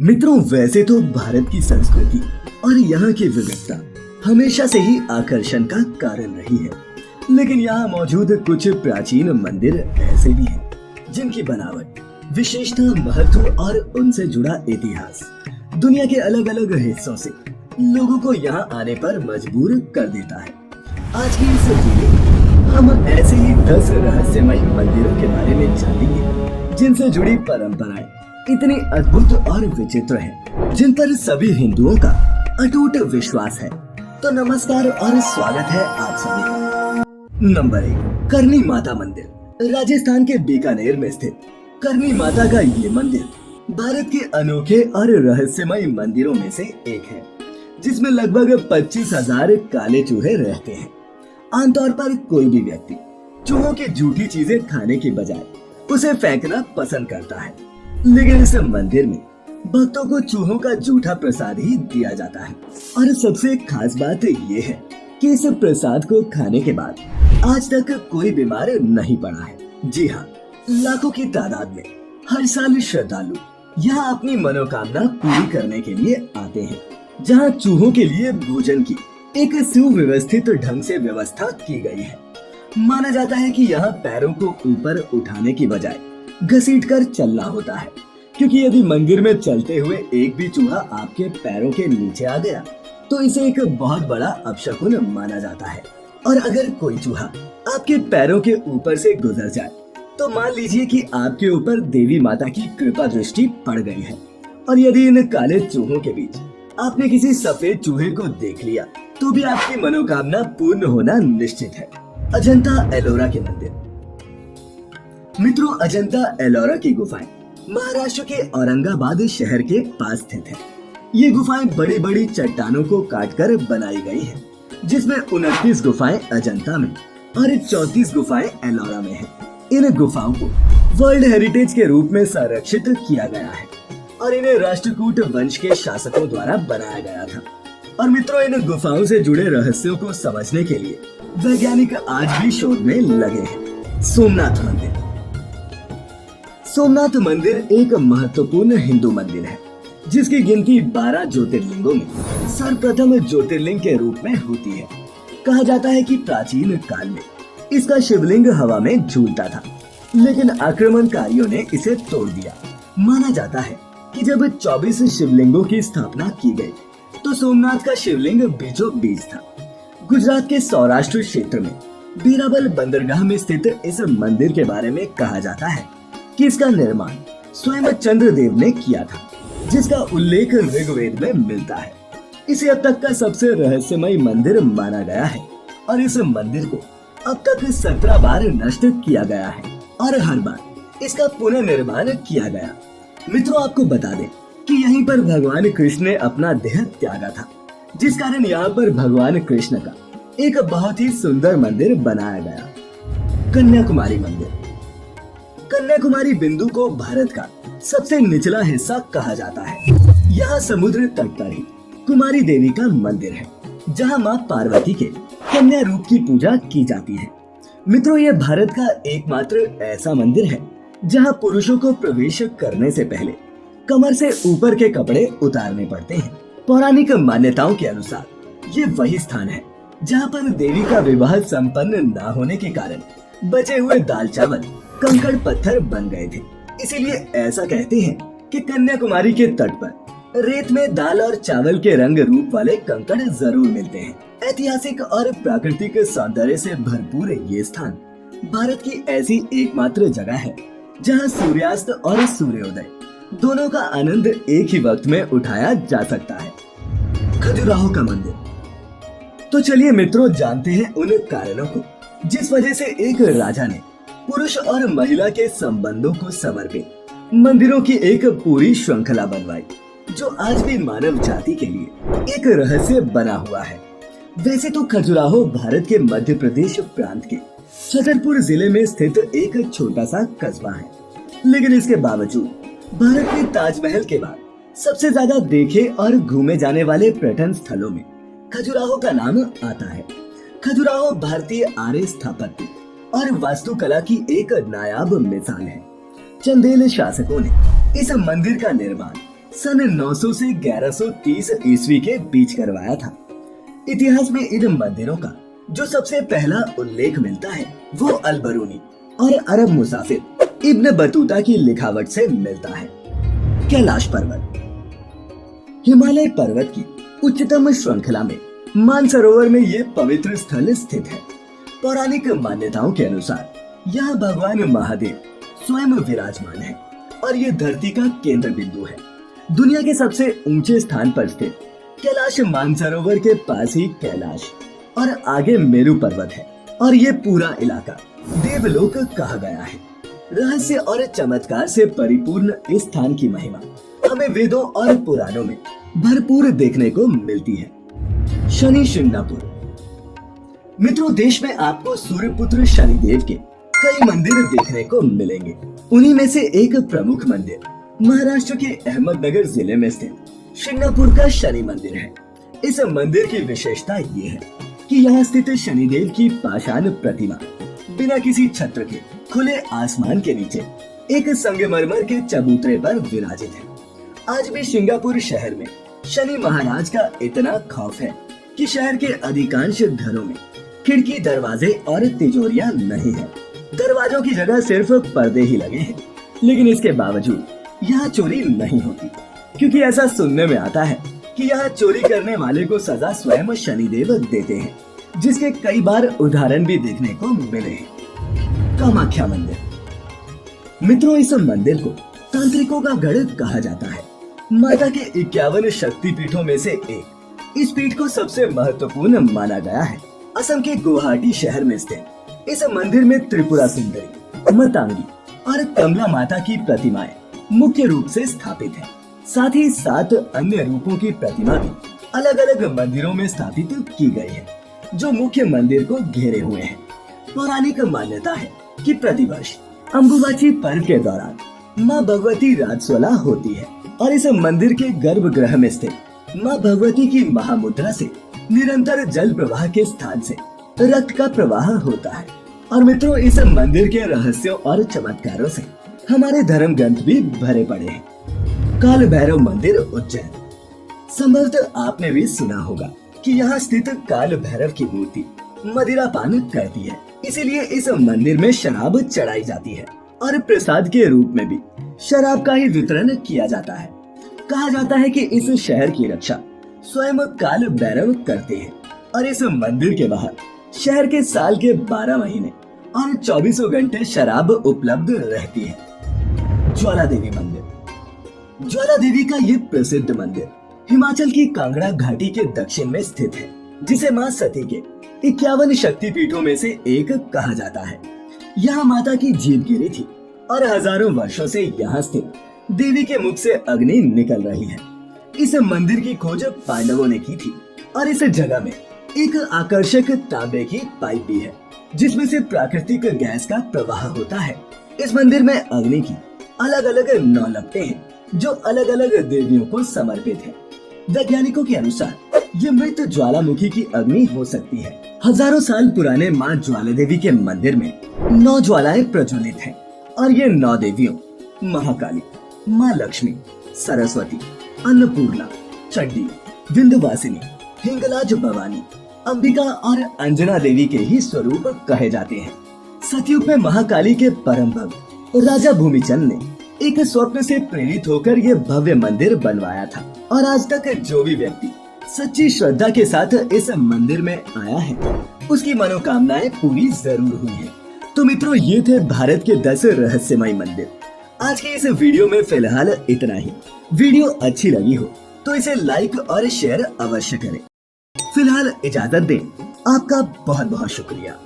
मित्रों, वैसे तो भारत की संस्कृति और यहाँ की विविधता हमेशा से ही आकर्षण का कारण रही है, लेकिन यहाँ मौजूद कुछ प्राचीन मंदिर ऐसे भी हैं जिनकी बनावट, विशेषता, महत्व और उनसे जुड़ा इतिहास दुनिया के अलग अलग हिस्सों से लोगों को यहाँ आने पर मजबूर कर देता है। आज की इस वीडियो में हम ऐसे ही 10 रहस्यमय मंदिरों के बारे में जानेंगे जिनसे जुड़ी परंपराएं इतनी अद्भुत और विचित्र हैं, जिन पर सभी हिंदुओं का अटूट विश्वास है। तो नमस्कार और स्वागत है आप सभी का। नंबर 1, करनी माता मंदिर। राजस्थान के बीकानेर में स्थित करनी माता का ये मंदिर भारत के अनोखे और रहस्यमय मंदिरों में से एक है, जिसमें लगभग 25,000 काले चूहे रहते हैं। आमतौर पर कोई भी व्यक्ति चूहों की जूठी चीजें खाने के बजाय उसे फेंकना पसंद करता है, लेकिन इस मंदिर में भक्तों को चूहों का जूठा प्रसाद ही दिया जाता है। और सबसे खास बात ये है कि इस प्रसाद को खाने के बाद आज तक कोई बीमार नहीं पड़ा है। जी हाँ, लाखों की तादाद में हर साल श्रद्धालु यहाँ अपनी मनोकामना पूरी करने के लिए आते हैं, जहाँ चूहों के लिए भोजन की एक सुव्यवस्थित ढंग से व्यवस्था की गई है। माना जाता है कि यहाँ पैरों को ऊपर उठाने की बजाय घसीटकर चलना होता है, क्योंकि यदि मंदिर में चलते हुए एक भी चूहा आपके पैरों के नीचे आ गया तो इसे एक बहुत बड़ा अपशकुन माना जाता है। और अगर कोई चूहा आपके पैरों के ऊपर से गुजर जाए तो मान लीजिए कि आपके ऊपर देवी माता की कृपा दृष्टि पड़ गई है। और यदि इन काले चूहों के बीच आपने किसी सफेद चूहे को देख लिया तो भी आपकी मनोकामना पूर्ण होना निश्चित है। अजंता एलोरा के मंदिर। मित्रों, अजंता एलोरा की गुफाएं महाराष्ट्र के औरंगाबाद शहर के पास स्थित है। ये गुफाएं बड़ी बड़ी चट्टानों को काटकर बनाई गई हैं, जिसमें 29 गुफाएं अजंता में और 34 गुफाएं एलोरा में हैं। इन गुफाओं को वर्ल्ड हेरिटेज के रूप में संरक्षित किया गया है और इन्हें राष्ट्रकूट वंश के शासकों द्वारा बनाया गया था। और मित्रों, इन गुफाओं से जुड़े रहस्यों को समझने के लिए वैज्ञानिक आज भी शोध में लगे हैं। सोमनाथ मंदिर। सोमनाथ मंदिर एक महत्वपूर्ण हिंदू मंदिर है, जिसकी गिनती 12 ज्योतिर्लिंगों में सर्वप्रथम ज्योतिर्लिंग के रूप में होती है। कहा जाता है कि प्राचीन काल में इसका शिवलिंग हवा में झूलता था, लेकिन आक्रमणकारियों ने इसे तोड़ दिया। माना जाता है कि जब 24 शिवलिंगों की स्थापना की गई तो सोमनाथ का शिवलिंग बीचों बीच था। गुजरात के सौराष्ट्र क्षेत्र में बीराबल बंदरगाह में स्थित इस मंदिर के बारे में कहा जाता है कि इसका निर्माण स्वयं चंद्रदेव ने किया था, जिसका उल्लेख ऋग्वेद में मिलता है। इसे अब तक का सबसे रहस्यमय मंदिर माना गया है और इस मंदिर को अब तक 17 बार नष्ट किया गया है और हर बार इसका पुनर्निर्माण किया गया। मित्रों, आपको बता दें कि यहीं पर भगवान कृष्ण ने अपना देह त्यागा था, जिस कारण यहाँ पर भगवान कृष्ण का एक बहुत ही सुंदर मंदिर बनाया गया। कन्याकुमारी मंदिर। कन्याकुमारी बिंदु को भारत का सबसे निचला हिस्सा कहा जाता है। यहाँ समुद्र तट पर ही कुमारी देवी का मंदिर है, जहाँ माँ पार्वती के कन्या रूप की पूजा की जाती है। मित्रों, यह भारत का एकमात्र ऐसा मंदिर है जहाँ पुरुषों को प्रवेश करने से पहले कमर से ऊपर के कपड़े उतारने पड़ते हैं। पौराणिक मान्यताओं के अनुसार ये वही स्थान है जहाँ पर देवी का विवाह संपन्न न होने के कारण बचे हुए दाल चावल कंकड़ पत्थर बन गए थे। इसीलिए ऐसा कहते हैं कि कन्याकुमारी के तट पर रेत में दाल और चावल के रंग रूप वाले कंकड़ जरूर मिलते हैं। ऐतिहासिक और प्राकृतिक सौंदर्य से भरपूर ये स्थान भारत की ऐसी एकमात्र जगह है जहां सूर्यास्त और सूर्योदय दोनों का आनंद एक ही वक्त में उठाया जा सकता है। खजुराहो का मंदिर। तो चलिए मित्रों, जानते हैं उन कारणों को जिस वजह से एक राजा ने पुरुष और महिला के संबंधों को समर्पित मंदिरों की एक पूरी श्रृंखला बनवाई, जो आज भी मानव जाति के लिए एक रहस्य बना हुआ है। वैसे तो खजुराहो भारत के मध्य प्रदेश प्रांत के छतरपुर जिले में स्थित एक छोटा सा कस्बा है, लेकिन इसके बावजूद भारत में ताजमहल के बाद सबसे ज्यादा देखे और घूमे जाने वाले पर्यटन स्थलों में खजुराहो का नाम आता है। खजुराहो भारतीय आर्य स्थापत्य और वास्तुकला की एक नायाब मिसाल है। चंदेल शासकों ने इस मंदिर का निर्माण सन 900 से 1130 ईस्वी के बीच करवाया था। इतिहास में इन मंदिरों का जो सबसे पहला उल्लेख मिलता है वो अल-बरूनी और अरब मुसाफिर इब्न बतूता की लिखावट से मिलता है। कैलाश पर्वत हिमालय पर्वत की उच्चतम श्रृंखला में मानसरोवर में ये पवित्र स्थल स्थित है। पौराणिक मान्यताओं के अनुसार यहाँ भगवान महादेव स्वयं विराजमान है और ये धरती का केंद्र बिंदु है। दुनिया के सबसे ऊंचे स्थान पर स्थित कैलाश मानसरोवर के पास ही कैलाश और आगे मेरू पर्वत है और ये पूरा इलाका देवलोक कहा गया है। रहस्य और चमत्कार से परिपूर्ण इस स्थान की महिमा हमें वेदों और पुराणों में भरपूर देखने को मिलती है। शनि शिंगणापुर मित्रों, देश में आपको सूर्यपुत्र शनिदेव के कई मंदिर देखने को मिलेंगे। उन्हीं में से एक प्रमुख मंदिर महाराष्ट्र के अहमदनगर जिले में स्थित शिंगणापुर का शनि मंदिर है। इस मंदिर की विशेषता ये है कि यहाँ स्थित शनिदेव की पाषाण प्रतिमा बिना किसी छत्र के खुले आसमान के नीचे एक संगमरमर के चबूतरे पर विराजित है। आज भी सिंगापुर शहर में शनि महाराज का इतना खौफ है कि शहर के अधिकांश घरों में खिड़की, दरवाजे और तिजोरियां नहीं है। दरवाजों की जगह सिर्फ पर्दे ही लगे हैं, लेकिन इसके बावजूद यहाँ चोरी नहीं होती, क्योंकि ऐसा सुनने में आता है कि यहाँ चोरी करने वाले को सजा स्वयं शनिदेव देते हैं, जिसके कई बार उदाहरण भी देखने को मिले हैं। कामाख्या मंदिर मित्रों, इस मंदिर को तांत्रिकों का गढ़ कहा जाता है। माता के 51 शक्तिपीठों में से एक। इस पीठ को सबसे महत्वपूर्ण माना गया है। असम के गुवाहाटी शहर में स्थित इस मंदिर में त्रिपुरा सुंदरी, मतंगी और कमला माता की प्रतिमाएं मुख्य रूप से स्थापित है। साथ ही 7 अन्य रूपों की प्रतिमा भी अलग अलग मंदिरों में स्थापित की गई है, जो मुख्य मंदिर को घेरे हुए हैं। पौराणिक मान्यता है कि प्रतिवर्ष अम्बुबाची पर्व के दौरान माँ भगवती राजस्वला होती है और इस मंदिर के गर्भगृह में स्थित माँ भगवती की महामुद्रा से निरंतर जल प्रवाह के स्थान से रक्त का प्रवाह होता है। और मित्रों, इस मंदिर के रहस्यों और चमत्कारों से हमारे धर्म ग्रंथ भी भरे पड़े हैं। काल भैरव मंदिर उज्जैन संभवतः आपने भी सुना होगा कि यहाँ स्थित काल भैरव की मूर्ति मदिरा पान करती है, इसीलिए इस मंदिर में शराब चढ़ाई जाती है और प्रसाद के रूप में भी शराब का ही वितरण किया जाता है। कहा जाता है कि इस शहर की रक्षा स्वयं काल भैरव करते हैं और इस मंदिर के बाहर शहर के साल के 12 महीने और 24 घंटे शराब उपलब्ध रहती है। ज्वाला देवी मंदिर ज्वाला देवी का ये प्रसिद्ध मंदिर हिमाचल की कांगड़ा घाटी के दक्षिण में स्थित है, जिसे माँ सती के 51 शक्तिपीठों में से एक कहा जाता है। यहाँ माता की जीभ गिरी थी और हजारों वर्षों से यहाँ स्थित देवी के मुख से अग्नि निकल रही है। इस मंदिर की खोज पांडवों ने की थी और इस जगह में एक आकर्षक तांबे की पाइप भी है, जिसमें से प्राकृतिक गैस का प्रवाह होता है। इस मंदिर में अग्नि की अलग अलग 9 लपटें हैं, जो अलग अलग देवियों को समर्पित है। वैज्ञानिकों के अनुसार ये मृत ज्वालामुखी की अग्नि हो सकती है। हजारों साल पुराने माँ ज्वाला देवी के मंदिर में 9 ज्वालाएं प्रज्वलित हैं और ये 9 देवियों महाकाली, माँ लक्ष्मी, सरस्वती, अन्नपूर्णा, चंडी, विंध्यवासिनी, हिंगलाज भवानी, अंबिका और अंजना देवी के ही स्वरूप कहे जाते हैं। सतयुग में महाकाली के परम भक्त राजा भूमिचंद ने एक स्वप्न से प्रेरित होकर ये भव्य मंदिर बनवाया था और आज तक जो भी व्यक्ति सच्ची श्रद्धा के साथ इस मंदिर में आया है, उसकी मनोकामनाएं पूरी जरूर हुई है। तो मित्रों, ये थे भारत के 10 रहस्यमय मंदिर। आज के इस वीडियो में फिलहाल इतना ही। वीडियो अच्छी लगी हो तो इसे लाइक और शेयर अवश्य करें। फिलहाल इजाजत दें। आपका बहुत बहुत शुक्रिया।